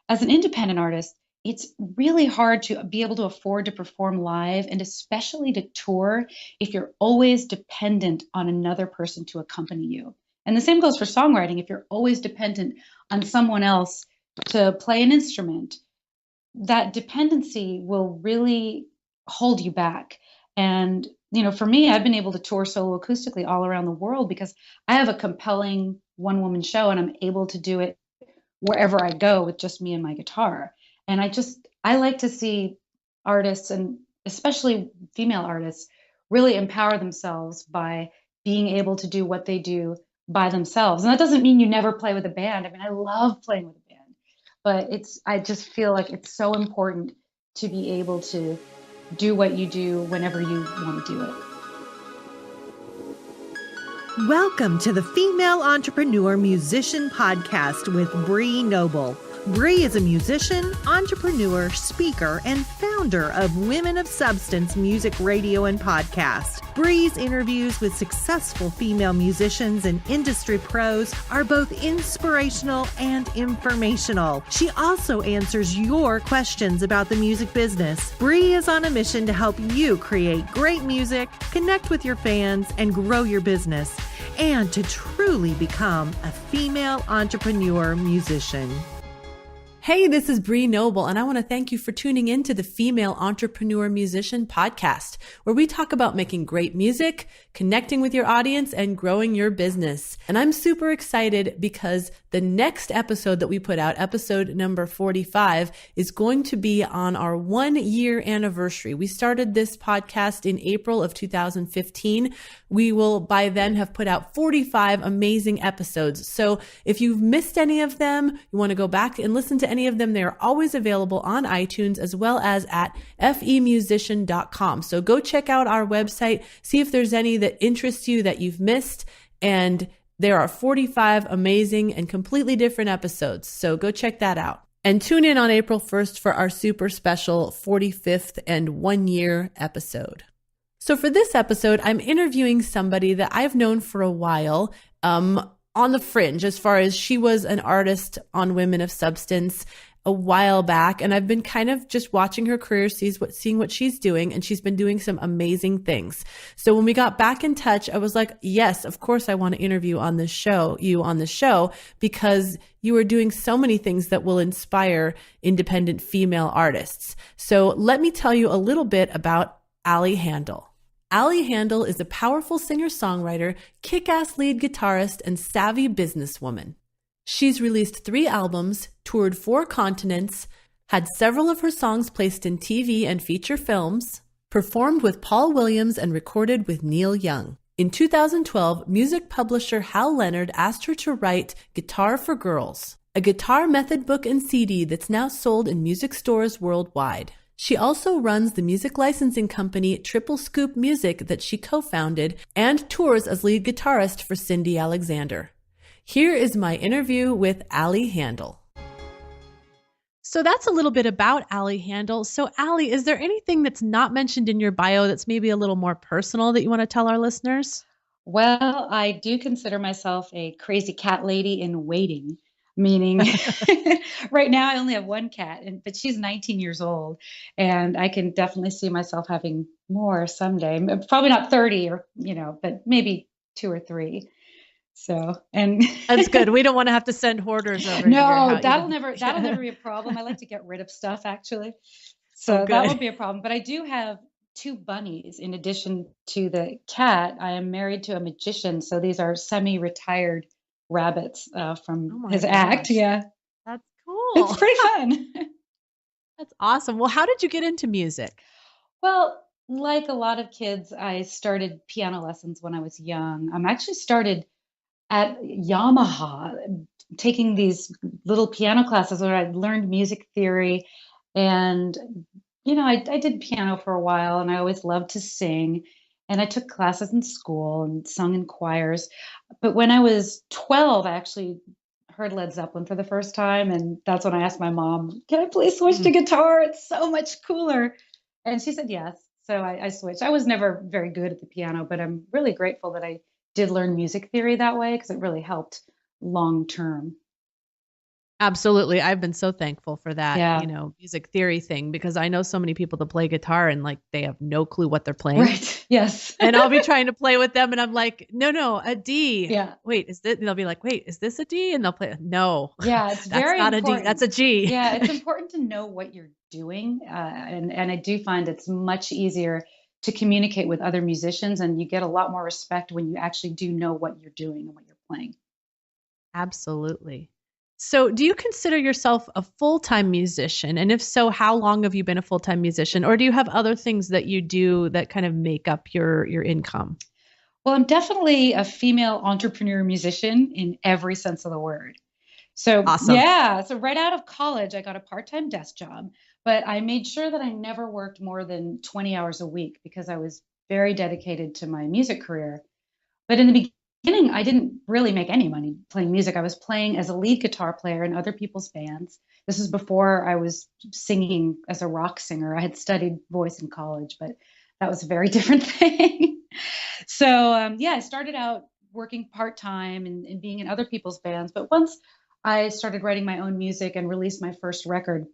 as an independent artist, it's really hard to be able to afford to perform live and especially to tour if you're always dependent on another person to accompany you. And the same goes for songwriting. If you're always dependent on someone else to play an instrument, that dependency will really hold you back. And, for me, I've been able to tour solo acoustically all around the world because I have a compelling one woman show and I'm able to do it wherever I go with just me and my guitar. And I like to see artists, and especially female artists, really empower themselves by being able to do what they do by themselves. And that doesn't mean you never play with a band. I mean, I love playing with a band, but I just feel like it's so important to be able to do what you do whenever you want to do it. Welcome to the Female Entrepreneur Musician Podcast with Bree Noble. Bree is a musician, entrepreneur, speaker, and founder of Women of Substance Music Radio and Podcast. Bree's interviews with successful female musicians and industry pros are both inspirational and informational. She also answers your questions about the music business. Bree is on a mission to help you create great music, connect with your fans, and grow your business, and to truly become a female entrepreneur musician. Hey, this is Bree Noble, and I want to thank you for tuning in to the Female Entrepreneur Musician Podcast, where we talk about making great music, connecting with your audience, and growing your business. And I'm super excited because the next episode that we put out, episode number 45, is going to be on our 1-year anniversary. We started this podcast in April of 2015. We will by then have put out 45 amazing episodes. So if you've missed any of them, you want to go back and listen to any of them, they are always available on iTunes as well as at femusician.com. So go check out our website, see if there's any that interest you that you've missed. And there are 45 amazing and completely different episodes. So go check that out. And tune in on April 1st for our super special 45th and 1-year episode. So for this episode, I'm interviewing somebody that I've known for a while, on the fringe, as far as she was an artist on Women of Substance a while back. And I've been kind of just watching her career, seeing what she's doing. And she's been doing some amazing things. So when we got back in touch, I was like, yes, of course I want to interview you on the show, because you are doing so many things that will inspire independent female artists. So let me tell you a little bit about Ali Handal. Ali Handal is a powerful singer-songwriter, kick-ass lead guitarist, and savvy businesswoman. She's released 3 albums, toured 4 continents, had several of her songs placed in TV and feature films, performed with Paul Williams, and recorded with Neil Young. In 2012, music publisher Hal Leonard asked her to write Guitar for Girls, a guitar method book and CD that's now sold in music stores worldwide. She also runs the music licensing company Triple Scoop Music that she co-founded and tours as lead guitarist for Cindy Alexander. Here is my interview with Ali Handal. So that's a little bit about Ali Handal. So Ali, is there anything that's not mentioned in your bio that's maybe a little more personal that you want to tell our listeners? Well, I do consider myself a crazy cat lady in waiting, meaning right now I only have 1 cat, but she's 19 years old, and I can definitely see myself having more someday. Probably not 30 but maybe 2 or 3. So, and that's good. We don't want to have to send hoarders over. No, that'll never be a problem. I like to get rid of stuff, actually. So that won't be a problem. But I do have 2 bunnies in addition to the cat. I am married to a magician, so these are semi-retired rabbits from his act. Yeah, that's cool. It's pretty fun. That's awesome. Well, how did you get into music? Well, like a lot of kids, I started piano lessons when I was young. I actually started at Yamaha, taking these little piano classes where I learned music theory. And, I did piano for a while, and I always loved to sing. And I took classes in school and sung in choirs. But when I was 12, I actually heard Led Zeppelin for the first time. And that's when I asked my mom, can I please switch to guitar? It's so much cooler. And she said yes. So I switched. I was never very good at the piano, but I'm really grateful that I did learn music theory that way because it really helped long term. Absolutely. I've been so thankful for that, Yeah. music theory thing because I know so many people that play guitar and like they have no clue what they're playing. Right. Yes. And I'll be trying to play with them and I'm like, no, a D. Yeah. Wait, is this? And they'll be like, wait, is this a D? And they'll play, no, Yeah, it's that's very not a D. That's important. a G. Yeah, it's important to know what you're doing. And I do find it's much easier to communicate with other musicians, and you get a lot more respect when you actually do know what you're doing and what you're playing. Absolutely. So, do you consider yourself a full-time musician? And if so, how long have you been a full-time musician? Or do you have other things that you do that kind of make up your income? Well, I'm definitely a female entrepreneur musician in every sense of the word. So, Awesome. yeah, so right out of college, I got a part-time desk job, but I made sure that I never worked more than 20 hours a week because I was very dedicated to my music career. But in the beginning, I didn't really make any money playing music. I was playing as a lead guitar player in other people's bands. This is before I was singing as a rock singer. I had studied voice in college, but that was a very different thing. So, yeah, I started out working part time and being in other people's bands. But once I started writing my own music and released my first record,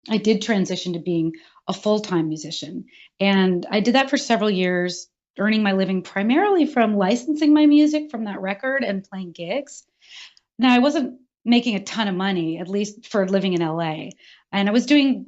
I did transition to being a full time musician. And I did that for several years, earning my living primarily from licensing my music from that record and playing gigs. Now, I wasn't making a ton of money, at least for living in LA. And I was doing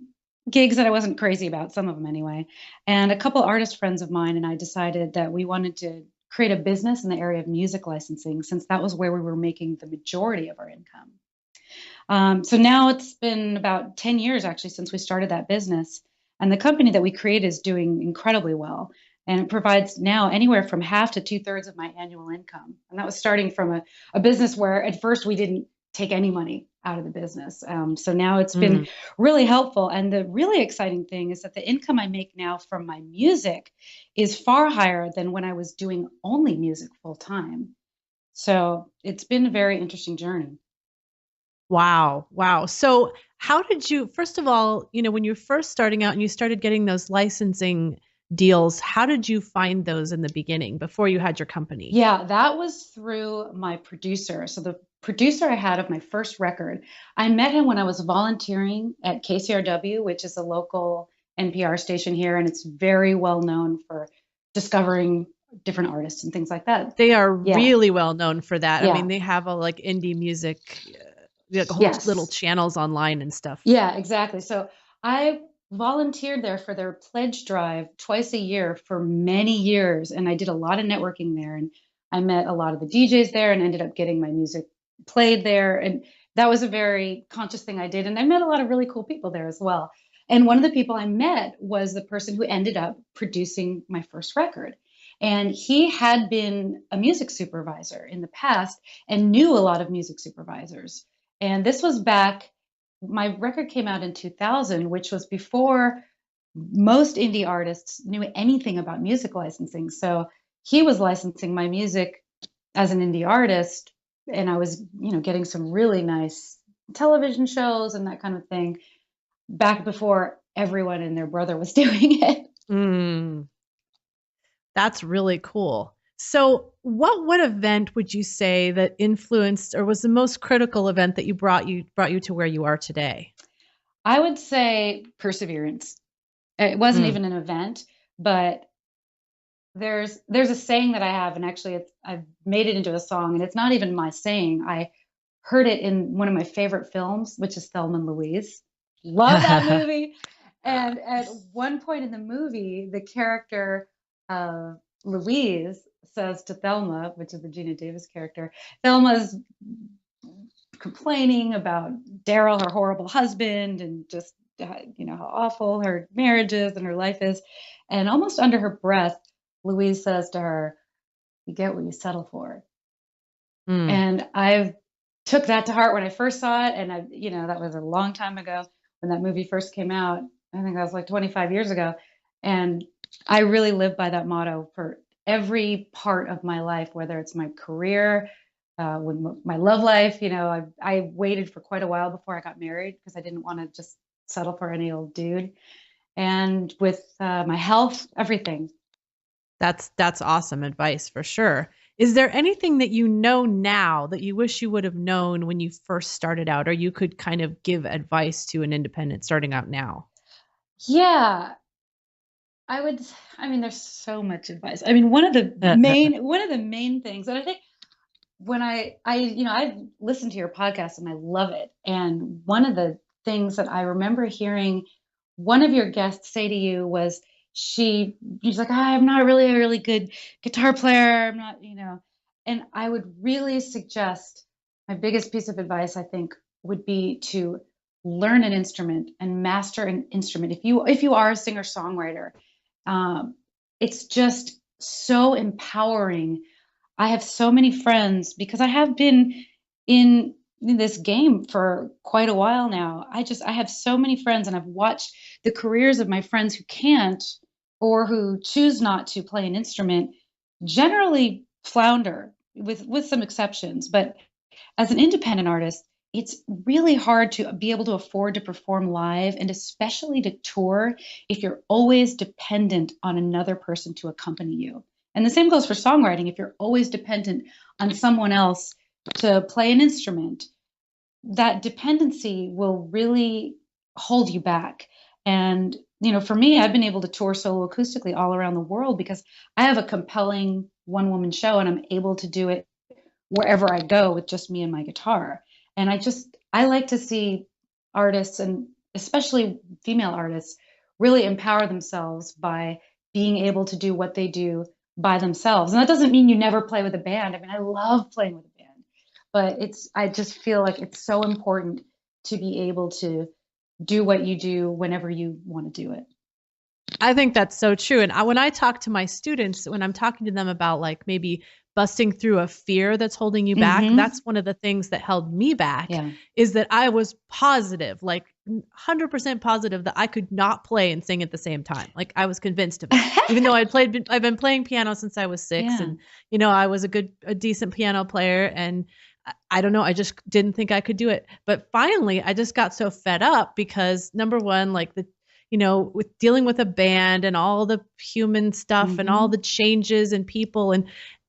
gigs that I wasn't crazy about, some of them anyway. And a couple artist friends of mine and I decided that we wanted to create a business in the area of music licensing since that was where we were making the majority of our income. So now it's been about 10 years actually since we started that business. And the company that we created is doing incredibly well. And it provides now anywhere from half to two-thirds of my annual income. And that was starting from a business where at first we didn't take any money out of the business. So now it's been really helpful. And the really exciting thing is that the income I make now from my music is far higher than when I was doing only music full time. So it's been a very interesting journey. Wow. Wow. So, how did you, first of all, when you were first starting out and you started getting those licensing deals, how did you find those in the beginning before you had your company? Yeah, that was through my producer. So the producer I had of my first record, I met him when I was volunteering at KCRW, which is a local NPR station here, and it's very well known for discovering different artists and things like that. They are Yeah, really well known for that. I yeah, mean, they have a like indie music, like whole little yes. channels online and stuff. Yeah, exactly. So I volunteered there for their pledge drive twice a year for many years, and I did a lot of networking there. And I met a lot of the DJs there and ended up getting my music played there. And that was a very conscious thing I did. And I met a lot of really cool people there as well. And one of the people I met was the person who ended up producing my first record. And he had been a music supervisor in the past and knew a lot of music supervisors. And this was back, my record came out in 2000, which was before most indie artists knew anything about music licensing. So he was licensing my music as an indie artist, and I was, getting some really nice television shows and that kind of thing back before everyone and their brother was doing it. Mm, that's really cool. So, what event would you say that influenced or was the most critical event that brought you to where you are today? I would say perseverance. It wasn't Mm. even an event, but there's a saying that I have, and actually I've made it into a song, and it's not even my saying. I heard it in one of my favorite films, which is Thelma and Louise. Love that movie. And at one point in the movie, the character of Louise says to Thelma, which is the Gina Davis character, Thelma's complaining about Daryl, her horrible husband, and just how awful her marriage is and her life is. And almost under her breath, Louise says to her, "You get what you settle for." Mm. And I took that to heart when I first saw it, and that was a long time ago when that movie first came out. I think that was like 25 years ago, and I really live by that motto for every part of my life, whether it's my career, with my love life. I waited for quite a while before I got married because I didn't want to just settle for any old dude, and with my health, everything. That's awesome advice for sure. Is there anything that you know now that you wish you would have known when you first started out, or you could kind of give advice to an independent starting out now? Yeah, I would, I mean, there's so much advice. I mean, one of the main things, and I think when I've listened to your podcast and I love it. And one of the things that I remember hearing one of your guests say to you was she's like, I'm not really a really good guitar player. I'm not, and I would really suggest my biggest piece of advice, I think, would be to learn an instrument and master an instrument. If you are a singer-songwriter, um, it's just so empowering. I have so many friends because I have been in this game for quite a while now. I have so many friends, and I've watched the careers of my friends who can't or who choose not to play an instrument generally flounder with some exceptions. But as an independent artist, it's really hard to be able to afford to perform live and especially to tour if you're always dependent on another person to accompany you. And the same goes for songwriting. If you're always dependent on someone else to play an instrument, that dependency will really hold you back. And, for me, I've been able to tour solo acoustically all around the world because I have a compelling one woman show and I'm able to do it wherever I go with just me and my guitar. And I like to see artists, and especially female artists, really empower themselves by being able to do what they do by themselves. And that doesn't mean you never play with a band. I mean, I love playing with a band, but I just feel like it's so important to be able to do what you do whenever you want to do it. I think that's so true. And when I talk to my students, when I'm talking to them about like maybe busting through a fear that's holding you back, that's one of the things that held me back. Yeah. Is that I was positive, like 100% positive that I could not play and sing at the same time. Like I was convinced of it, even though I've been playing piano since I was 6, Yeah. and I was a decent piano player, and I don't know, I just didn't think I could do it. But finally, I just got so fed up because number one, like with dealing with a band and all the human stuff and all the changes and people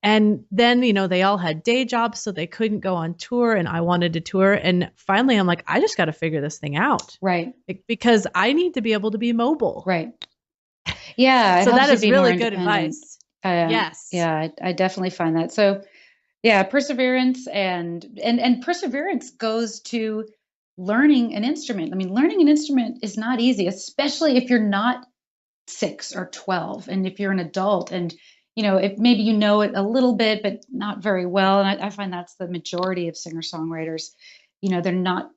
and then, they all had day jobs, so they couldn't go on tour, and I wanted to tour. And finally, I'm like, I just got to figure this thing out. Right. Because I need to be able to be mobile. Right. Yeah. So that is really good independent. advice. Yes. Yeah, I definitely find that. So yeah, perseverance and perseverance goes to learning an instrument. I mean, learning an instrument is not easy, especially if you're not 6 or 12 and if you're an adult and if maybe you know it a little bit but not very well. And I find that's the majority of singer-songwriters. They're not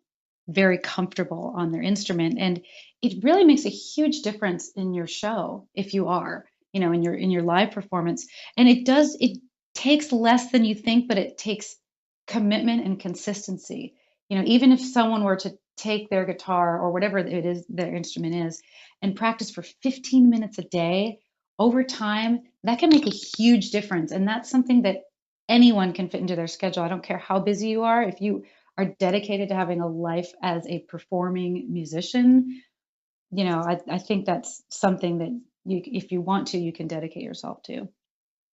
very comfortable on their instrument, and it really makes a huge difference in your show if you are, in your live performance. And it takes less than you think, but it takes commitment and consistency. Even if someone were to take their guitar or whatever it is their instrument is and practice for 15 minutes a day, over time, that can make a huge difference. And that's something that anyone can fit into their schedule. I don't care how busy you are. If you are dedicated to having a life as a performing musician, I think that's something that if you want to, you can dedicate yourself to.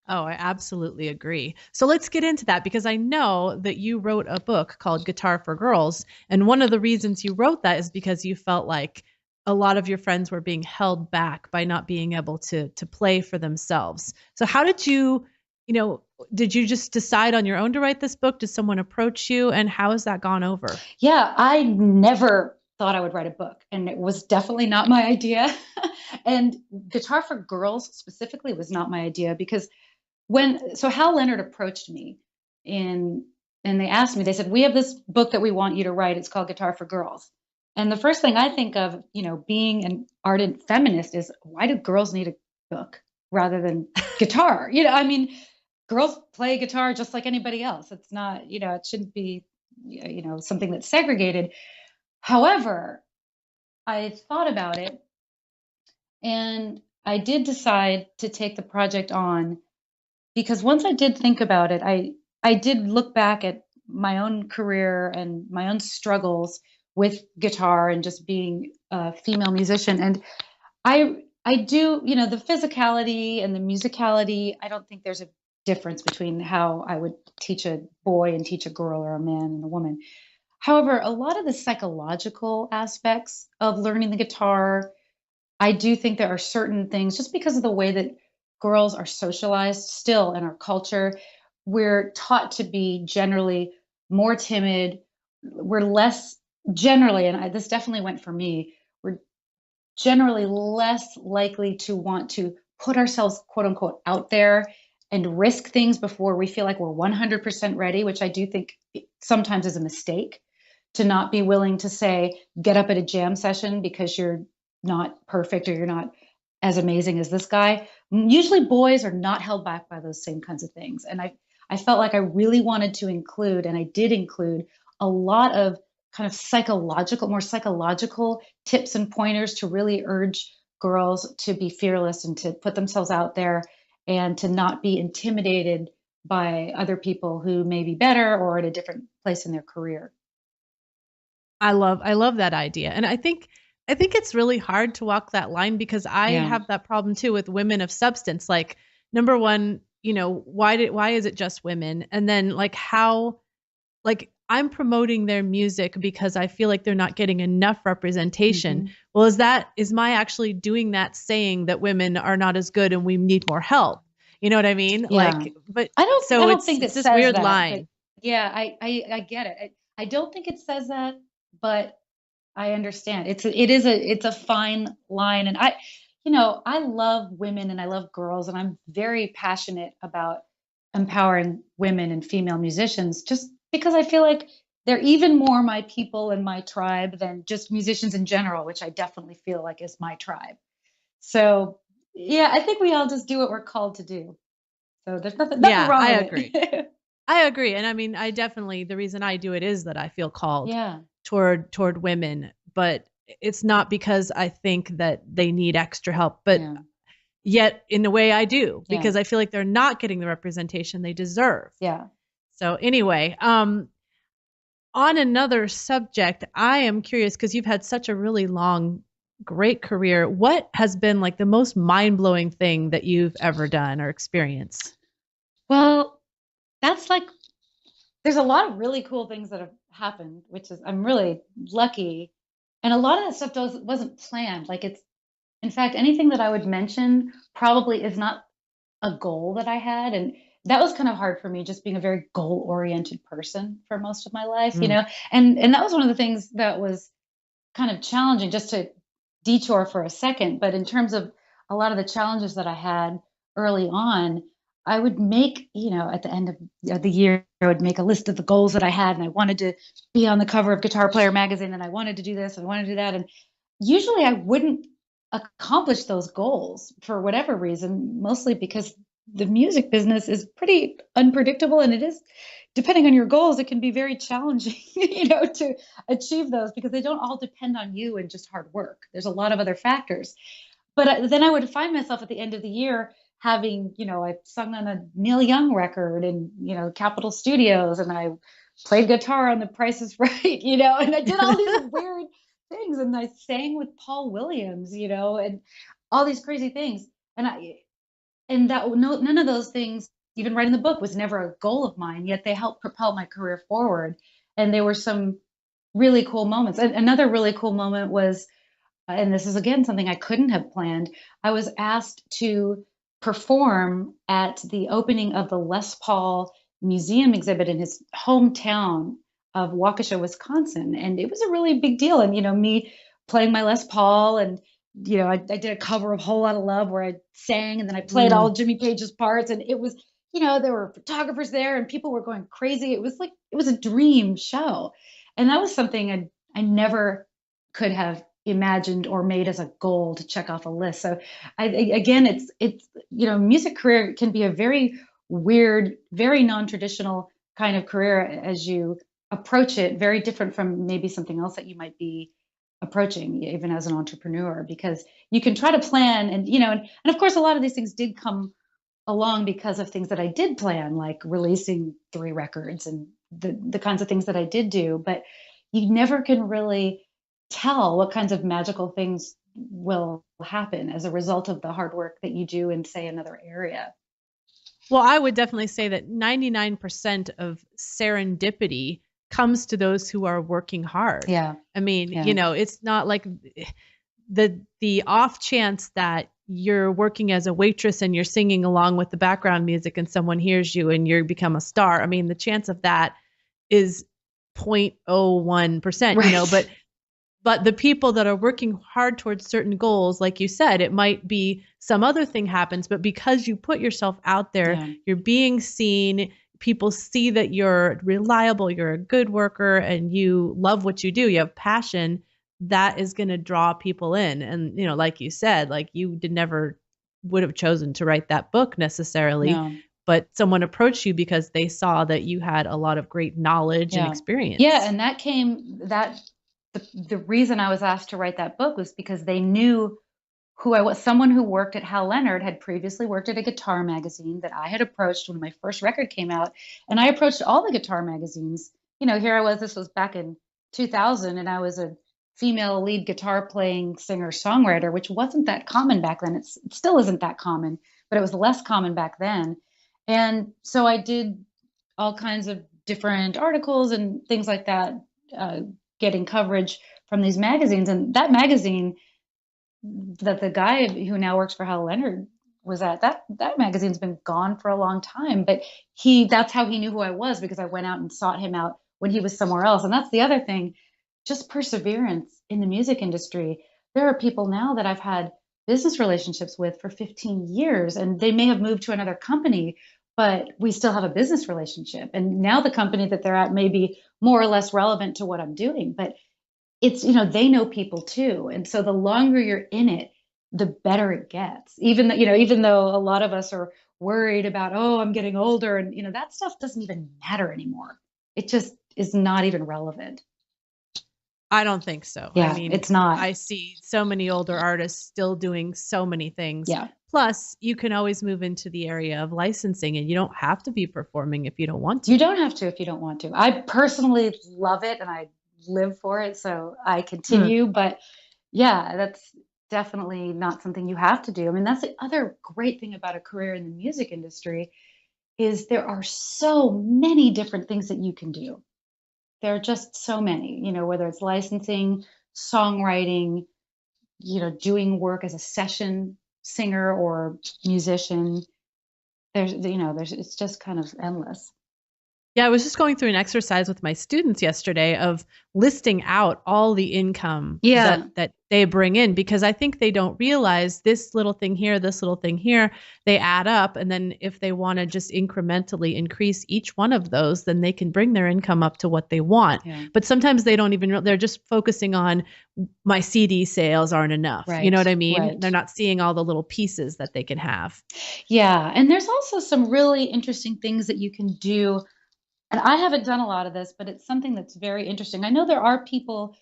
Oh, I absolutely agree. So let's get into that, because I know that you wrote a book called Guitar for Girls. And one of the reasons you wrote that is because you felt like a lot of your friends were being held back by not being able to play for themselves. So how did you just decide on your own to write this book? Did someone approach you, and how has that gone over? Yeah, I never thought I would write a book, and it was definitely not my idea. And Guitar for Girls specifically was not my idea because so Hal Leonard approached me and they asked me, they said, we have this book that we want you to write. It's called Guitar for Girls. And the first thing I think of, being an ardent feminist is, why do girls need a book rather than guitar? I mean, girls play guitar just like anybody else. It's not, it shouldn't be, something that's segregated. However, I thought about it and I did decide to take the project on because once I did think about it, I did look back at my own career and my own struggles with guitar and just being a female musician. And I do, the physicality and the musicality, I don't think there's a difference between how I would teach a boy and teach a girl or a man and a woman. However, a lot of the psychological aspects of learning the guitar, I do think there are certain things, just because of the way that girls are socialized still in our culture, we're taught to be generally more timid. We're less generally, and this definitely went for me, we're generally less likely to want to put ourselves, quote unquote, out there and risk things before we feel like we're 100% ready, which I do think sometimes is a mistake, to not be willing to say, get up at a jam session because you're not perfect or you're not as amazing as this guy. Usually boys are not held back by those same kinds of things. And I felt like I really wanted to include, and I did include, a lot of kind of psychological, more psychological tips and pointers to really urge girls to be fearless and to put themselves out there and to not be intimidated by other people who may be better or at a different place in their career. I love that idea. And I think it's really hard to walk that line because I Yeah. have that problem too with women of substance. Like, number one, why is it just women? And then like how, like, I'm promoting their music because I feel like they're not getting enough representation. Mhm. Well, is my actually doing that saying that women are not as good and we need more help? You know what I mean? Yeah. Like, but I so don't it's think it it's this says weird that, but line. yeah, I get it. I don't think it says that, but I understand. It's a fine line. And I love women and I love girls, and I'm very passionate about empowering women and female musicians just because I feel like they're even more my people and my tribe than just musicians in general, which I definitely feel like is my tribe. So yeah, I think we all just do what we're called to do. So there's nothing Yeah, wrong I with agree. it. I agree. And I mean, the reason I do it is that I feel called Yeah. toward women, but it's not because I think that they need extra help, but Yeah. yet in a way I do Yeah. because I feel like they're not getting the representation they deserve. Yeah. So anyway, on another subject, I am curious because you've had such a really long, great career. What has been like the most mind-blowing thing that you've ever done or experienced? Well, that's like there's a lot of really cool things that have happened, which is I'm really lucky. And a lot of that stuff wasn't planned. Like it's in fact anything that I would mention probably is not a goal that I had. And that was kind of hard for me, just being a very goal-oriented person for most of my life, you Mm. know. And that was one of the things that was kind of challenging, just to detour for a second. But in terms of a lot of the challenges that I had early on, I would make, at the end of the year, I would make a list of the goals that I had, and I wanted to be on the cover of Guitar Player magazine, and I wanted to do this, and I wanted to do that. And usually I wouldn't accomplish those goals for whatever reason, mostly because the music business is pretty unpredictable, and it is, depending on your goals, it can be very challenging, to achieve those because they don't all depend on you and just hard work. There's a lot of other factors. But then I would find myself at the end of the year having, I sung on a Neil Young record in, Capitol Studios, and I played guitar on The Price is Right, and I did all these weird things, and I sang with Paul Williams, and all these crazy things. And that no, none of those things, even writing the book, was never a goal of mine, yet they helped propel my career forward. And there were some really cool moments. And another really cool moment was, and this is again something I couldn't have planned, I was asked to perform at the opening of the Les Paul Museum exhibit in his hometown of Waukesha, Wisconsin. And it was a really big deal. And, me playing my Les Paul, and, I did a cover of Whole Lotta Love where I sang and then I played all Mm. Jimmy Page's parts. And it was, there were photographers there and people were going crazy. It was a dream show. And that was something I never could have imagined or made as a goal to check off a list. So again, it's music career can be a very weird, very non-traditional kind of career as you approach it, very different from maybe something else that you might be approaching even as an entrepreneur, because you can try to plan and and of course a lot of these things did come along because of things that I did plan, like releasing 3 records and the kinds of things that I did do. But you never can really tell what kinds of magical things will happen as a result of the hard work that you do in, say, another area. Well, I would definitely say that 99% of serendipity comes to those who are working hard. Yeah. I mean, Yeah. you know, it's not like the off chance that you're working as a waitress and you're singing along with the background music and someone hears you and you become a star. I mean, the chance of that is 0.01%, you know, Right. but the people that are working hard towards certain goals, like you said, it might be some other thing happens, but because you put yourself out there, Yeah. you're being seen, people see that you're reliable, you're a good worker, and you love what you do, you have passion, that is going to draw people in. And, you know, like you said, like you did never would have chosen to write that book necessarily, No. but someone approached you because they saw that you had a lot of great knowledge and Yeah. experience. Yeah. And the reason I was asked to write that book was because they knew who I was. Someone who worked at Hal Leonard had previously worked at a guitar magazine that I had approached when my first record came out. And I approached all the guitar magazines. You know, here I was, this was back in 2000, and I was a female lead guitar playing singer-songwriter, which wasn't that common back then. It still isn't that common, but it was less common back then. And so I did all kinds of different articles and things like that, uh, getting coverage from these magazines. And that magazine that the guy who now works for Hal Leonard was at, that magazine's been gone for a long time, but that's how he knew who I was, because I went out and sought him out when he was somewhere else. And that's the other thing, just perseverance in the music industry. There are people now that I've had business relationships with for 15 years, and they may have moved to another company, but we still have a business relationship. And now the company that they're at may be more or less relevant to what I'm doing, but it's, you know, they know people too. And so the longer you're in it, the better it gets. Even though a lot of us are worried about, oh, I'm getting older, and that stuff doesn't even matter anymore. It just is not even relevant. I don't think so. Yeah, I mean, it's not. I see so many older artists still doing so many things. Yeah. Plus, you can always move into the area of licensing, and you don't have to be performing if you don't want to. You don't have to if you don't want to. I personally love it and I live for it, so I continue. But yeah, that's definitely not something you have to do. I mean, that's the other great thing about a career in the music industry is there are so many different things that you can do. There are just so many, whether it's licensing, songwriting, doing work as a session singer or musician. It's just kind of endless. Yeah, I was just going through an exercise with my students yesterday of listing out all the income that they bring in, because I think they don't realize this little thing here, they add up. And then if they want to just incrementally increase each one of those, then they can bring their income up to what they want. Yeah. But sometimes they don't even, they're just focusing on my CD sales aren't enough. Right. You know what I mean? Right. They're not seeing all the little pieces that they can have. Yeah. And there's also some really interesting things that you can do. And I haven't done a lot of this, but it's something that's very interesting. I know there are people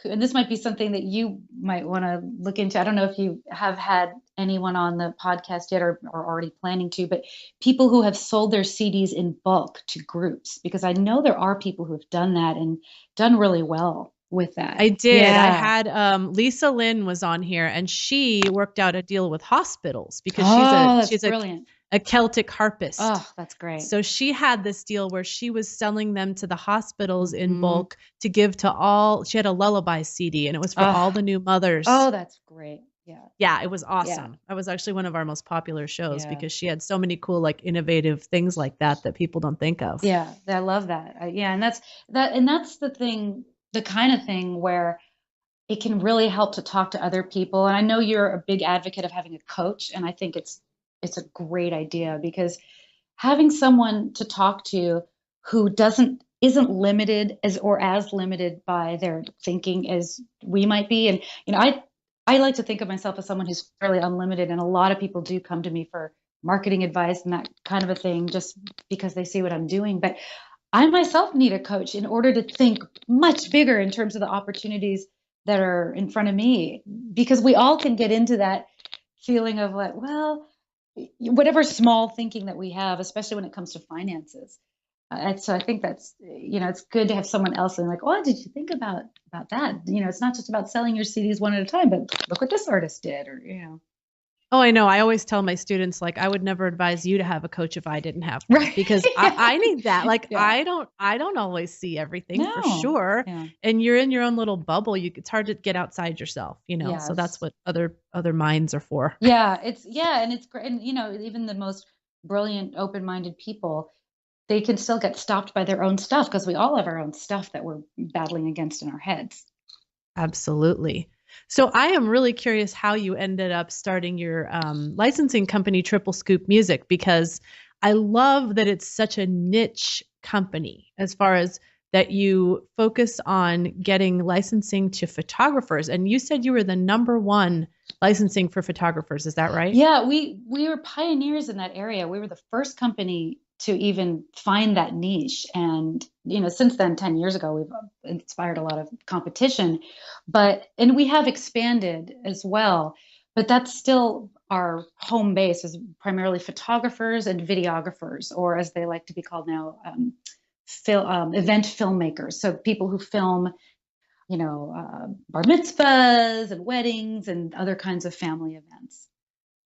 who, and this might be something that you might want to look into. I don't know if you have had anyone on the podcast yet or already planning to, but people who have sold their CDs in bulk to groups, because I know there are people who have done that and done really well with that. I did. Yeah. I had Lisa Lynn was on here, and she worked out a deal with hospitals because she's brilliant. A Celtic harpist. Oh, that's great. So she had this deal where she was selling them to the hospitals in bulk to give to all. She had a lullaby CD, and it was for all the new mothers. Oh, that's great. Yeah. Yeah, it was awesome. Yeah. That was actually one of our most popular shows because she had so many cool, like, innovative things like that people don't think of. Yeah, I love that. And that's the thing, the kind of thing where it can really help to talk to other people. And I know you're a big advocate of having a coach, and I think it's a great idea, because having someone to talk to who isn't limited as limited by their thinking as we might be. And I like to think of myself as someone who's fairly unlimited, and a lot of people do come to me for marketing advice and that kind of a thing just because they see what I'm doing. But I myself need a coach in order to think much bigger in terms of the opportunities that are in front of me, because we all can get into that feeling of like, well, whatever small thinking that we have, especially when it comes to finances. So I think that's, it's good to have someone else and like, oh, did you think about that? It's not just about selling your CDs one at a time, but look what this artist did, or. Oh, I know. I always tell my students, like, I would never advise you to have a coach if I didn't have one Right. because I need that. Like, Yeah. I don't always see everything for No. sure. Yeah. And you're in your own little bubble. It's hard to get outside yourself, So that's Yes. what other minds are for. Yeah. And it's great. And even the most brilliant, open-minded people, they can still get stopped by their own stuff because we all have our own stuff that we're battling against in our heads. Absolutely. So I am really curious how you ended up starting your licensing company, Triple Scoop Music, because I love that it's such a niche company as far as that you focus on getting licensing to photographers. And you said you were the number one licensing for photographers. Is that right? Yeah, we were pioneers in that area. We were the first company to even find that niche. And, since then, 10 years ago, we've inspired a lot of competition, and we have expanded as well. But that's still our home base is primarily photographers and videographers, or as they like to be called now, event filmmakers. So people who film, bar mitzvahs and weddings and other kinds of family events.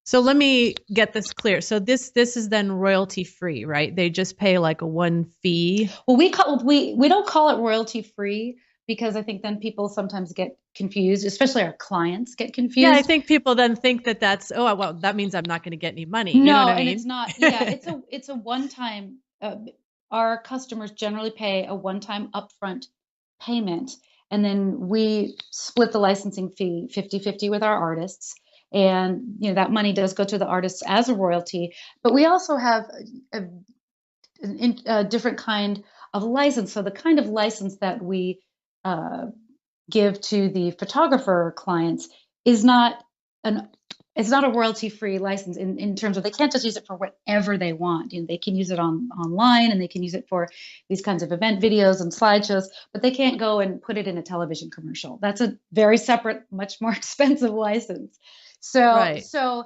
So let me get this clear. So this is then royalty free, right? They just pay like a one fee. Well, we don't call it royalty free because I think then people sometimes get confused, especially our clients get confused. Yeah, I think people then think that that's well, that means I'm not going to get any money. No, you know what I and mean? it's not. Yeah, it's a one-time. Our customers generally pay a one-time upfront payment, and then we split the licensing fee 50-50 with our artists. And that money does go to the artists as a royalty, but we also have a different kind of license. So the kind of license that we give to the photographer clients is not it's not a royalty-free license in terms of they can't just use it for whatever they want. They can use it online and they can use it for these kinds of event videos and slideshows, but they can't go and put it in a television commercial. That's a very separate, much more expensive license. So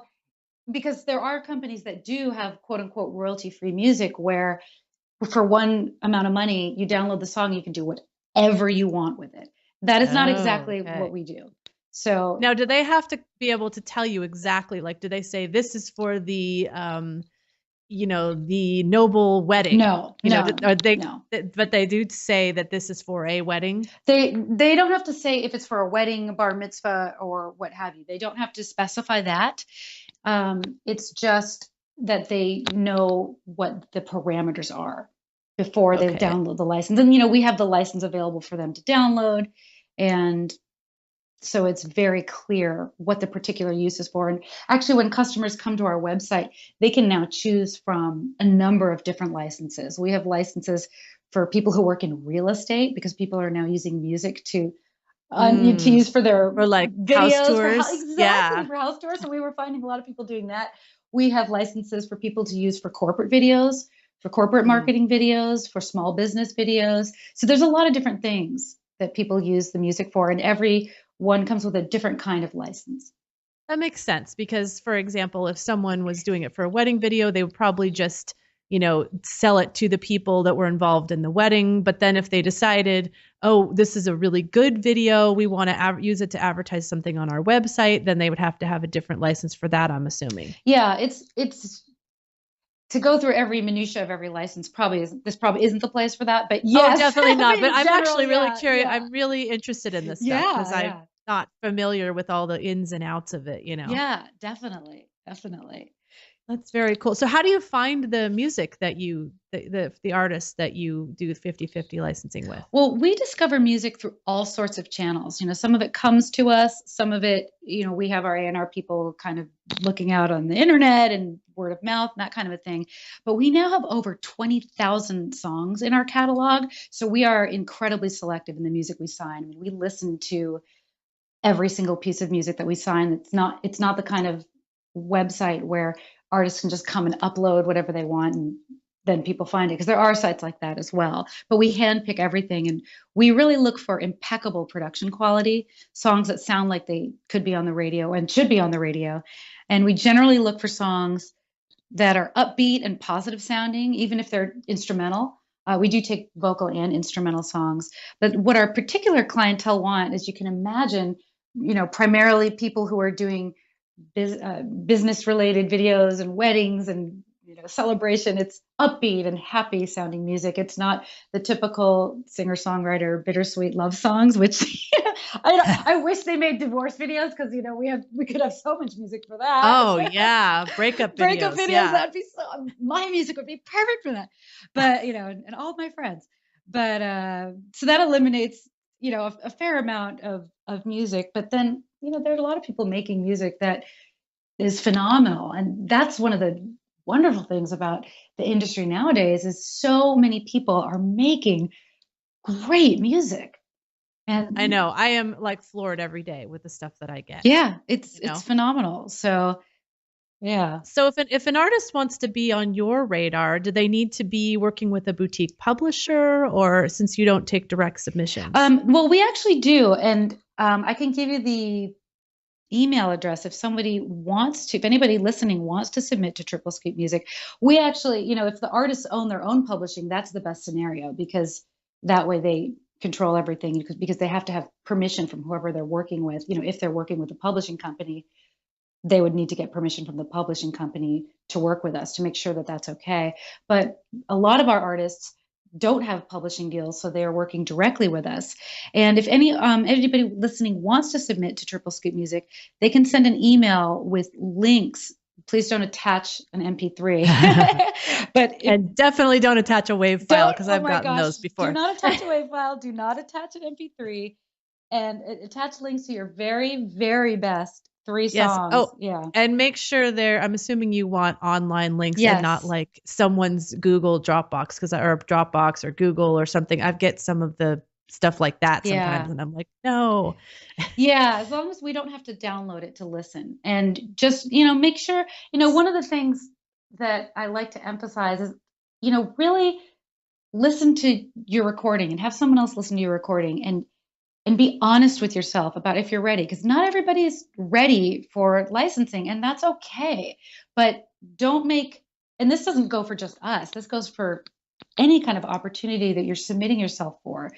because there are companies that do have quote unquote royalty-free music where for one amount of money, you download the song, you can do whatever you want with it. That is not exactly what we do. So now, do they have to be able to tell you exactly, like, do they say this is for the, the noble wedding? No. But they do say that this is for a wedding. They don't have to say if it's for a wedding, a bar mitzvah, or what have you. They don't have to specify that. It's just that they know what the parameters are before they download the license. And, we have the license available for them to download. And so it's very clear what the particular use is for. And actually, when customers come to our website, they can now choose from a number of different licenses. We have licenses for people who work in real estate because people are now using music to use for their videos, house tours. For house tours. So we were finding a lot of people doing that. We have licenses for people to use for corporate videos, for corporate marketing videos, for small business videos. So there's a lot of different things that people use the music for, and every one comes with a different kind of license. That makes sense because, for example, if someone was doing it for a wedding video, they would probably just, sell it to the people that were involved in the wedding. But then if they decided, oh, this is a really good video, we want to use it to advertise something on our website, then they would have to have a different license for that, I'm assuming. Yeah, it's to go through every minutia of every license this probably isn't the place for that, but yes. Oh, definitely not. But I'm actually really curious. Yeah. I'm really interested in this stuff because I'm not familiar with all the ins and outs of it, Yeah, definitely. That's very cool. So how do you find the music that the artists that you do 50-50 licensing with? Well, we discover music through all sorts of channels. Some of it comes to us, some of it, we have our A&R people kind of looking out on the internet and word of mouth, and that kind of a thing. But we now have over 20,000 songs in our catalog. So we are incredibly selective in the music we sign. I mean, we listen to every single piece of music that we sign. It's not the kind of website where artists can just come and upload whatever they want and then people find it, because there are sites like that as well. But we handpick everything, and we really look for impeccable production quality, songs that sound like they could be on the radio and should be on the radio. And we generally look for songs that are upbeat and positive sounding, even if they're instrumental. We do take vocal and instrumental songs. But what our particular clientele want, as you can imagine, primarily people who are doing business related videos and weddings and celebration. It's upbeat and happy sounding music. It's not the typical singer-songwriter bittersweet love songs, which I wish they made divorce videos, because we could have so much music for that. Oh yeah, breakup videos. Breakup videos. Yeah. That'd be my music would be perfect for that. But and all of my friends. But so that eliminates a fair amount of music. But then there's a lot of people making music that is phenomenal, and that's one of the wonderful things about the industry nowadays is so many people are making great music. And I know I am like floored every day with the stuff that I get. Yeah, it's phenomenal. So yeah. So if an artist wants to be on your radar, do they need to be working with a boutique publisher, or since you don't take direct submissions? Well, we actually do, and I can give you the email address if anybody listening wants to submit to Triple Scoop Music. We actually, if the artists own their own publishing, that's the best scenario, because that way they control everything, because they have to have permission from whoever they're working with. If they're working with a publishing company, they would need to get permission from the publishing company to work with us to make sure that that's okay. But a lot of our artists don't have publishing deals, so they are working directly with us. And if anybody listening wants to submit to Triple Scoop Music, they can send an email with links. Please don't attach an MP3, and definitely don't attach a WAV file, because I've gotten those before. Do not attach a WAV file. Do not attach an MP3, and attach links to your very, very best 3 songs. Yes. Oh, yeah. And make sure I'm assuming you want online links, yes, and not like someone's Google Dropbox, or Dropbox or Google or something. I get some of the stuff like that sometimes, and I'm like, no. Yeah, as long as we don't have to download it to listen. And just, make sure, one of the things that I like to emphasize is, really listen to your recording and have someone else listen to your recording, and be honest with yourself about if you're ready, because not everybody is ready for licensing, and that's okay. But and this doesn't go for just us, this goes for any kind of opportunity that you're submitting yourself for.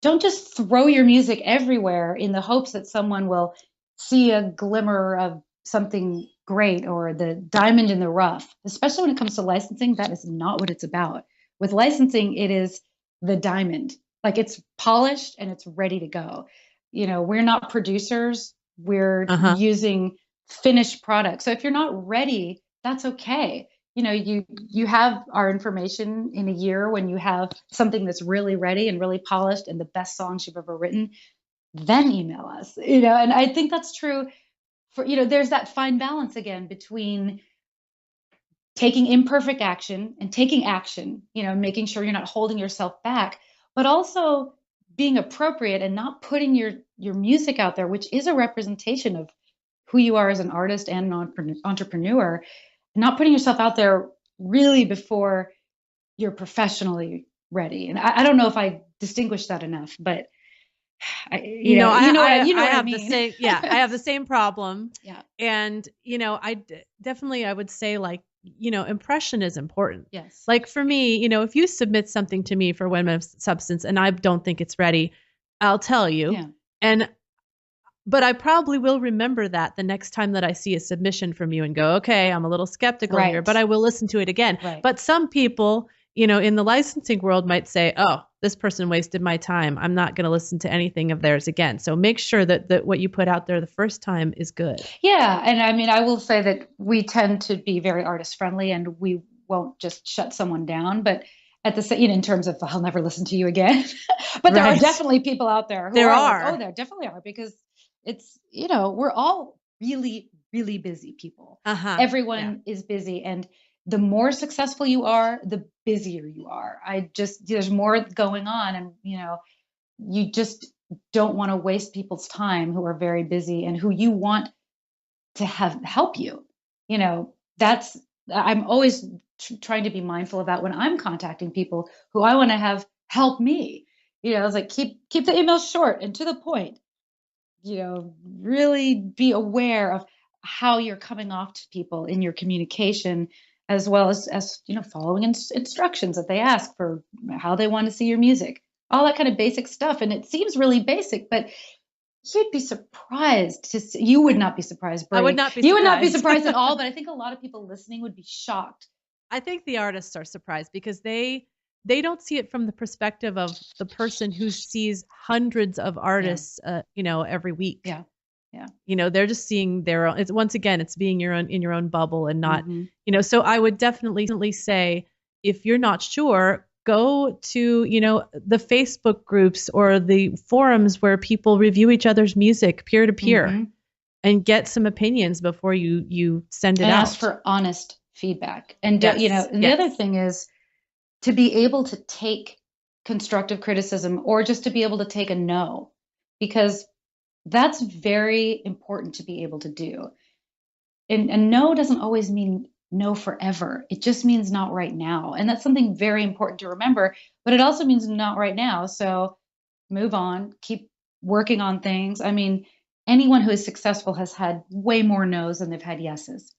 Don't just throw your music everywhere in the hopes that someone will see a glimmer of something great, or the diamond in the rough. Especially when it comes to licensing, that is not what it's about. With licensing, it is the diamond. Like, it's polished and it's ready to go. We're not producers. We're using finished products. So if you're not ready, that's okay. You have our information in a year when you have something that's really ready and really polished and the best songs you've ever written, then email us. And I think that's true for, there's that fine balance again between taking imperfect action and taking action, making sure you're not holding yourself back, but also being appropriate and not putting your music out there, which is a representation of who you are as an artist and an entrepreneur, not putting yourself out there really before you're professionally ready. And I don't know if I distinguished that enough, but I have the same, I have the same problem. Yeah. And, I would say, like, impression is important. Yes. Like for me, if you submit something to me for Women of Substance and I don't think it's ready, I'll tell you. Yeah. But I probably will remember that the next time that I see a submission from you and go, okay, I'm a little skeptical here, but I will listen to it again. Right. But some people, in the licensing world might say, oh, this person wasted my time. I'm not going to listen to anything of theirs again. So make sure that what you put out there the first time is good. Yeah. And I will say that we tend to be very artist friendly, and we won't just shut someone down, but at the same, in terms of, I'll never listen to you again. But there are definitely people out there who there there definitely are, because it's, we're all really, really busy people. Everyone is busy. And the more successful you are, the busier you are. There's more going on, and, you just don't want to waste people's time who are very busy and who you want to have help you. I'm always trying to be mindful of that when I'm contacting people who I want to have help me. I was like, keep the emails short and to the point. Really be aware of how you're coming off to people in your communication, as well as following instructions that they ask for how they want to see your music, all that kind of basic stuff. And it seems really basic, but you'd be surprised to see, you would not be surprised, I would Brie. not be You would not be surprised. surprised at all, but I think a lot of people listening would be shocked. I think the artists are surprised because they don't see it from the perspective of the person who sees hundreds of artists, every week. Yeah. Yeah. They're just seeing their own. It's once again, it's being in your own bubble and not, Mm-hmm. So I would definitely say if you're not sure, go to, the Facebook groups or the forums where people review each other's music peer to peer and get some opinions before you send it and out. ask for honest feedback. And, Yes. the other thing is to be able to take constructive criticism or just to be able to take a no, because that's very important to be able to do. And no doesn't always mean no forever. It just means not right now. And that's something very important to remember, but it also means not right now. So move on, keep working on things. I mean, anyone who is successful has had way more no's than they've had yeses.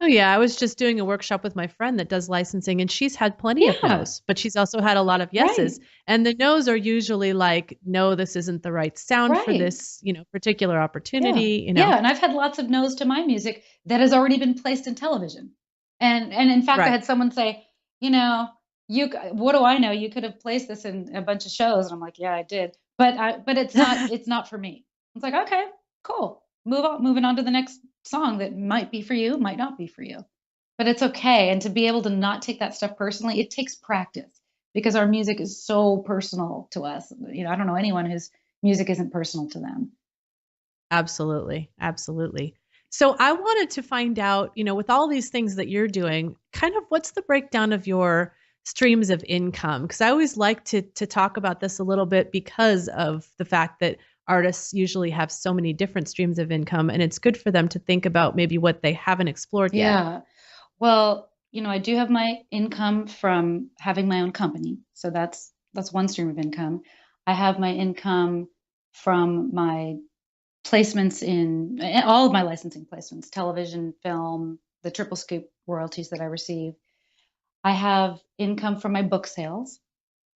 Oh yeah, I was just doing a workshop with my friend that does licensing, and she's had plenty of no's, but she's also had a lot of yeses. Right. And the no's are usually like, no, this isn't the right sound for this, particular opportunity. Yeah, and I've had lots of no's to my music that has already been placed in television. And in fact, I had someone say, what do I know? You could have placed this in a bunch of shows. And I'm like, yeah, I did. But it's not for me. It's like, okay, cool. Moving on to the next song that might be for you, might not be for you. But it's okay. And to be able to not take that stuff personally, it takes practice because our music is so personal to us. I don't know anyone whose music isn't personal to them. Absolutely. Absolutely. So I wanted to find out, with all these things that you're doing, kind of what's the breakdown of your streams of income? Because I always like to talk about this a little bit because of the fact that artists usually have so many different streams of income, and it's good for them to think about maybe what they haven't explored yet. Yeah. Well, I do have my income from having my own company. So that's one stream of income. I have my income from my placements in all of my licensing placements, television, film, the triple scoop royalties that I receive. I have income from my book sales.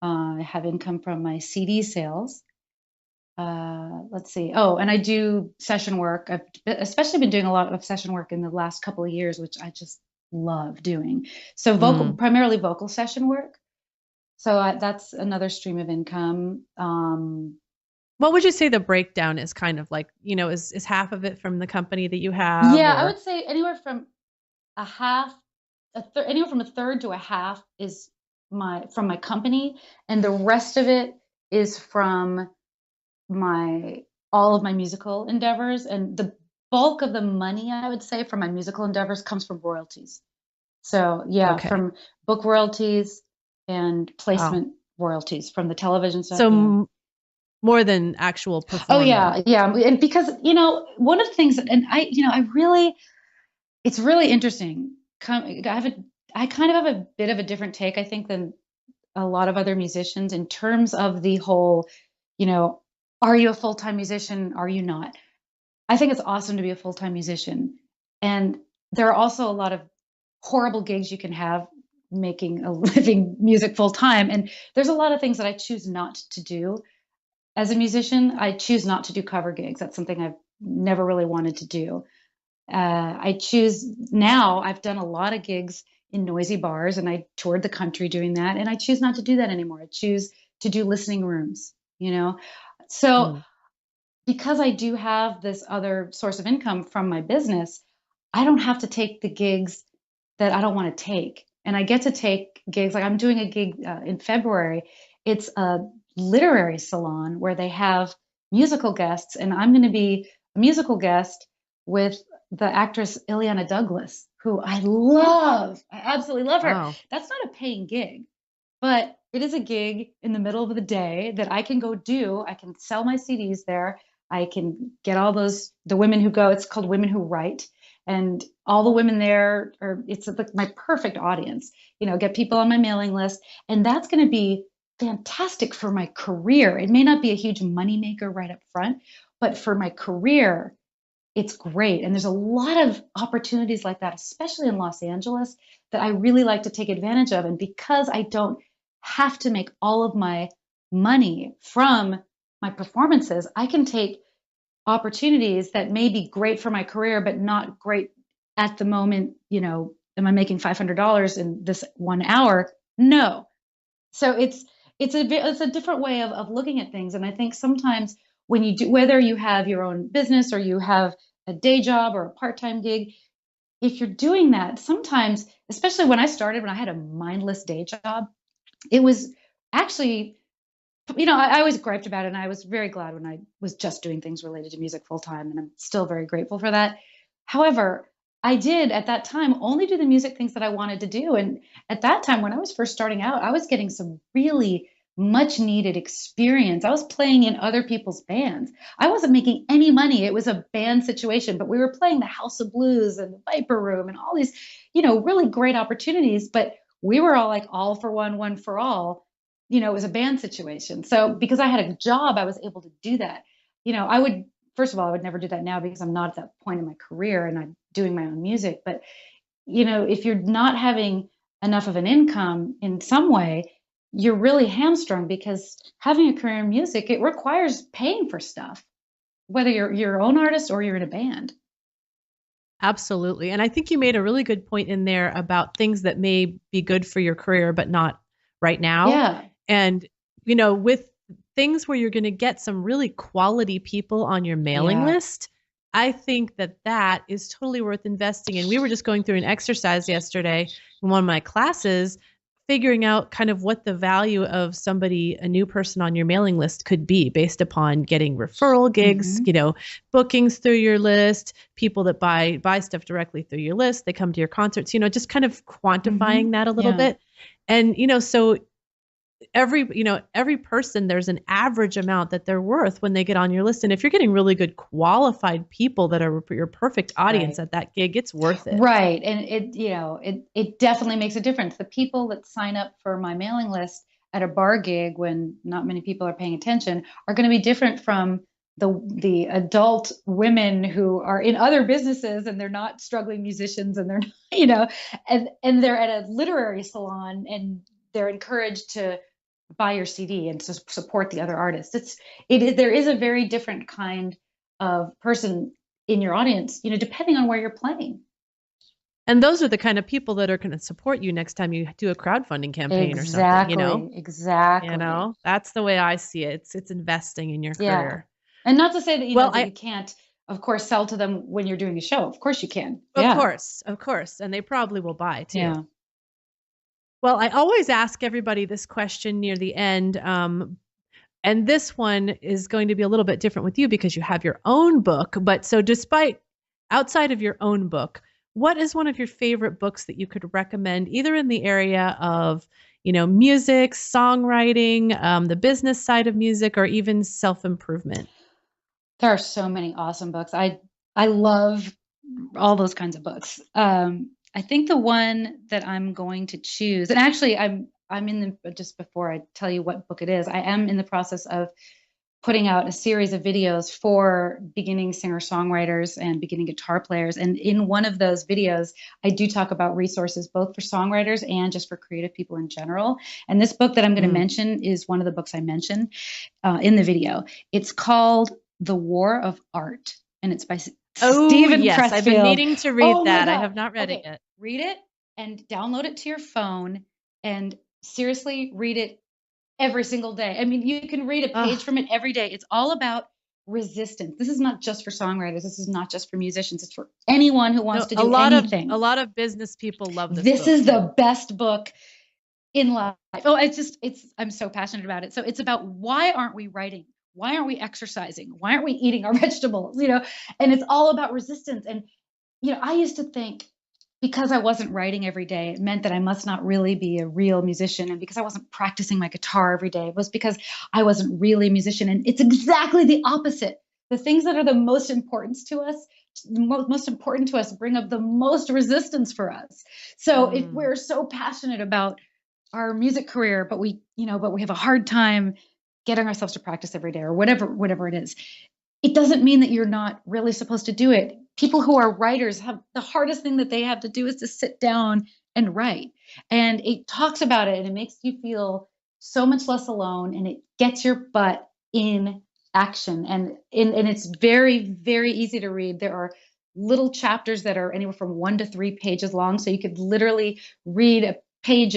I have income from my CD sales. Let's see. Oh, and I do session work. I've especially been doing a lot of session work in the last couple of years, which I just love doing. So primarily vocal session work. So that's another stream of income. What would you say the breakdown is kind of like, is half of it from the company that you have? Yeah, I would say anywhere from anywhere from a third to a half is from my company. And the rest of it is from all of my musical endeavors, and the bulk of the money, I would say, from my musical endeavors comes from royalties. So from book royalties and placement royalties from the television stuff. So more than actual performance. Oh yeah. And because, one of the things that, and it's really interesting. I kind of have a bit of a different take, I think, than a lot of other musicians in terms of the whole, are you a full-time musician? Are you not? I think it's awesome to be a full-time musician. And there are also a lot of horrible gigs you can have making a living music full-time. And there's a lot of things that I choose not to do. As a musician, I choose not to do cover gigs. That's something I've never really wanted to do. I've done a lot of gigs in noisy bars, and I toured the country doing that. And I choose not to do that anymore. I choose to do listening rooms, So because I do have this other source of income from my business, I don't have to take the gigs that I don't want to take. And I get to take gigs. Like I'm doing a gig in February. It's a literary salon where they have musical guests, and I'm going to be a musical guest with the actress Ileana Douglas, who I love. I absolutely love her. Wow. That's not a paying gig, but it is a gig in the middle of the day that I can go do. I can sell my CDs there. I can get all the women who go. It's called Women Who Write. And all the women there it's like my perfect audience, get people on my mailing list. And that's going to be fantastic for my career. It may not be a huge moneymaker right up front, but for my career, it's great. And there's a lot of opportunities like that, especially in Los Angeles, that I really like to take advantage of. And because I don't have to make all of my money from my performances, I can take opportunities that may be great for my career, but not great at the moment. Am I making $500 in this 1 hour? No. So it's a different way of looking at things. And I think sometimes when you do, whether you have your own business or you have a day job or a part-time gig, if you're doing that, sometimes, especially when I started, when I had a mindless day job, it was actually, I always griped about it, and I was very glad when I was just doing things related to music full time, and I'm still very grateful for that. However, I did at that time only do the music things that I wanted to do. And at that time, when I was first starting out, I was getting some really much needed experience. I was playing in other people's bands. I wasn't making any money. It was a band situation, but we were playing the House of Blues and the Viper Room and all these, really great opportunities. But we were all like all for one, one for all. It was a band situation. So because I had a job, I was able to do that. I would, first of all, I would never do that now because I'm not at that point in my career and I'm doing my own music. But, if you're not having enough of an income in some way, you're really hamstrung, because having a career in music, it requires paying for stuff, whether you're your own artist or you're in a band. Absolutely. And I think you made a really good point in there about things that may be good for your career, but not right now. Yeah. And, with things where you're going to get some really quality people on your mailing list, I think that is totally worth investing in. We were just going through an exercise yesterday in one of my classes, figuring out kind of what the value of a new person on your mailing list could be based upon getting referral gigs, bookings through your list, people that buy stuff directly through your list, they come to your concerts, just kind of quantifying that a little bit. And, so every person, there's an average amount that they're worth when they get on your list. And if you're getting really good qualified people that are your perfect audience at that gig, it's worth it. Right. And it definitely makes a difference. The people that sign up for my mailing list at a bar gig when not many people are paying attention are going to be different from the adult women who are in other businesses and they're not struggling musicians, and they're, and they're at a literary salon and they're encouraged to buy your CD and to support the other artists. There is a very different kind of person in your audience, depending on where you're playing. And those are the kind of people that are going to support you next time you do a crowdfunding campaign or something, Exactly. That's the way I see it. It's investing in your career. And not to say that, that you can't, of course, sell to them when you're doing a show. Of course you can. Of course. And they probably will buy too. Yeah. Well, I always ask everybody this question near the end. And this one is going to be a little bit different with you because you have your own book. But so despite outside of your own book, what is one of your favorite books that you could recommend, either in the area of, music, songwriting, the business side of music, or even self-improvement? There are so many awesome books. I love all those kinds of books. I think the one that I'm going to choose, and actually just before I tell you what book it is, I am in the process of putting out a series of videos for beginning singer-songwriters and beginning guitar players. And in one of those videos, I do talk about resources both for songwriters and just for creative people in general. And this book that I'm going to mention is one of the books I mentioned in the video. It's called The War of Art, and it's by Stephen Pressfield. I've been needing to read that. I have not read it yet. Read it and download it to your phone, and seriously read it every single day. I mean, you can read a page from it every day. It's all about resistance. This is not just for songwriters. This is not just for musicians. It's for anyone who wants to do anything. A lot of business people love this This book. is the best book in life. I'm so passionate about it. So it's about, why aren't we writing? Why aren't we exercising? Why aren't we eating our vegetables? And it's all about resistance. And, I used to think because I wasn't writing every day, it meant that I must not really be a real musician. And because I wasn't practicing my guitar every day, it was because I wasn't really a musician. And it's exactly the opposite. The things that are the most important to us, bring up the most resistance for us. So if we're so passionate about our music career, but we have a hard time getting ourselves to practice every day, or whatever it is, it doesn't mean that you're not really supposed to do it. People who are writers have the hardest thing that they have to do is to sit down and write. And it talks about it, and it makes you feel so much less alone, and it gets your butt in action. And it's very, very easy to read. There are little chapters that are anywhere from 1 to 3 pages long. So you could literally read a page,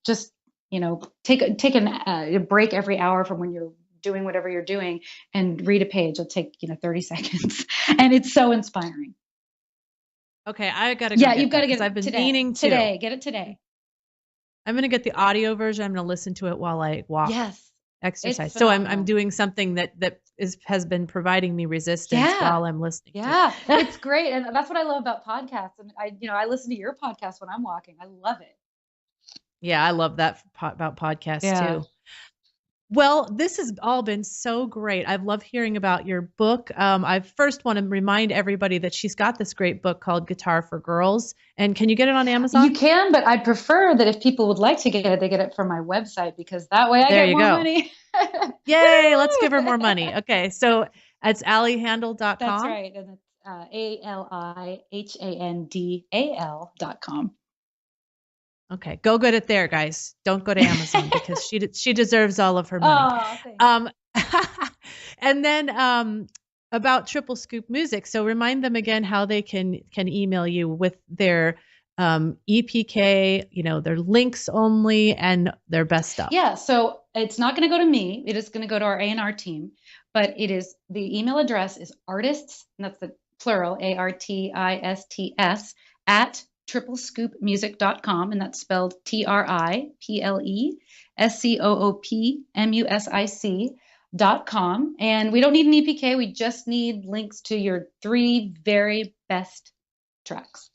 just, take a break every hour from when you're doing whatever you're doing and read a page. It'll take, 30 seconds. And it's so inspiring. Okay, I got to go. Yeah, you've got to get it. I've been today. meaning to. Today, get it today. I'm going to get the audio version. I'm going to listen to it while I walk. Yes. Exercise. So I'm doing something that has been providing me resistance while I'm listening. Yeah, it's great, and that's what I love about podcasts. And I listen to your podcast when I'm walking. I love it. Yeah, I love that about podcasts too. Well, this has all been so great. I've loved hearing about your book. I first want to remind everybody that she's got this great book called Guitar for Girls. And can you get it on Amazon? You can, but I'd prefer that if people would like to get it, they get it from my website, because that way I get more money. Yay, let's give her more money. Okay, so it's alihandal.com. That's right. And it's ALIHANDAL.com. Okay, go get it there, guys. Don't go to Amazon because she deserves all of her money. Oh, and then about Triple Scoop Music. So remind them again how they can email you with their EPK, their links only and their best stuff. Yeah, so it's not going to go to me. It is going to go to our A&R team, but the email address is artists, and that's the plural, ARTISTS, at triplescoopmusic.com, and that's spelled TRIPLESCOOPMUSIC.com. And we don't need an EPK. We just need links to your 3 very best tracks.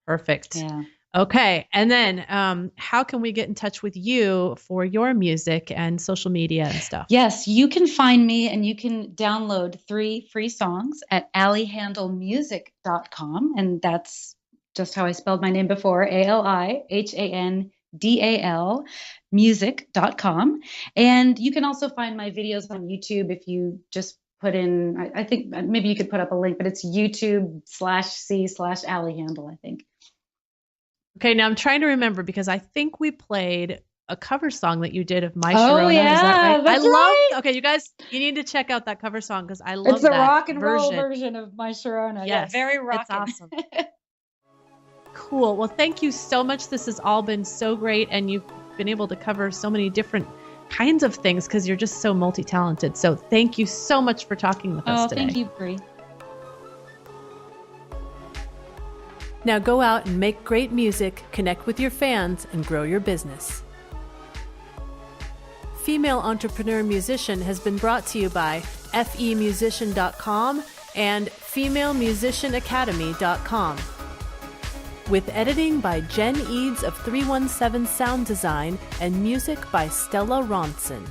Perfect. Yeah. Okay. And then how can we get in touch with you for your music and social media and stuff? Yes, you can find me and you can download 3 free songs at alihandalmusic.com. And that's just how I spelled my name before, ALIHANDAL music.com. And you can also find my videos on YouTube if you just put in, I think maybe you could put up a link, but it's YouTube/C/Ali Handal, I think. Okay, now I'm trying to remember because I think we played a cover song that you did of My Sharona. Oh, yeah, is that right? that's right. Okay, you guys, you need to check out that cover song because I love it's the that rock and roll version of My Sharona. Yes, yeah, very rockin'. It's awesome. Cool. Well, thank you so much. This has all been so great, and you've been able to cover so many different kinds of things because you're just so multi-talented. So thank you so much for talking with us today. Thank you, Bree. Now go out and make great music, connect with your fans, and grow your business. Female Entrepreneur Musician has been brought to you by FEmusician.com and FemaleMusicianAcademy.com. With editing by Jen Eads of 317 Sound Design and music by Stella Ronson.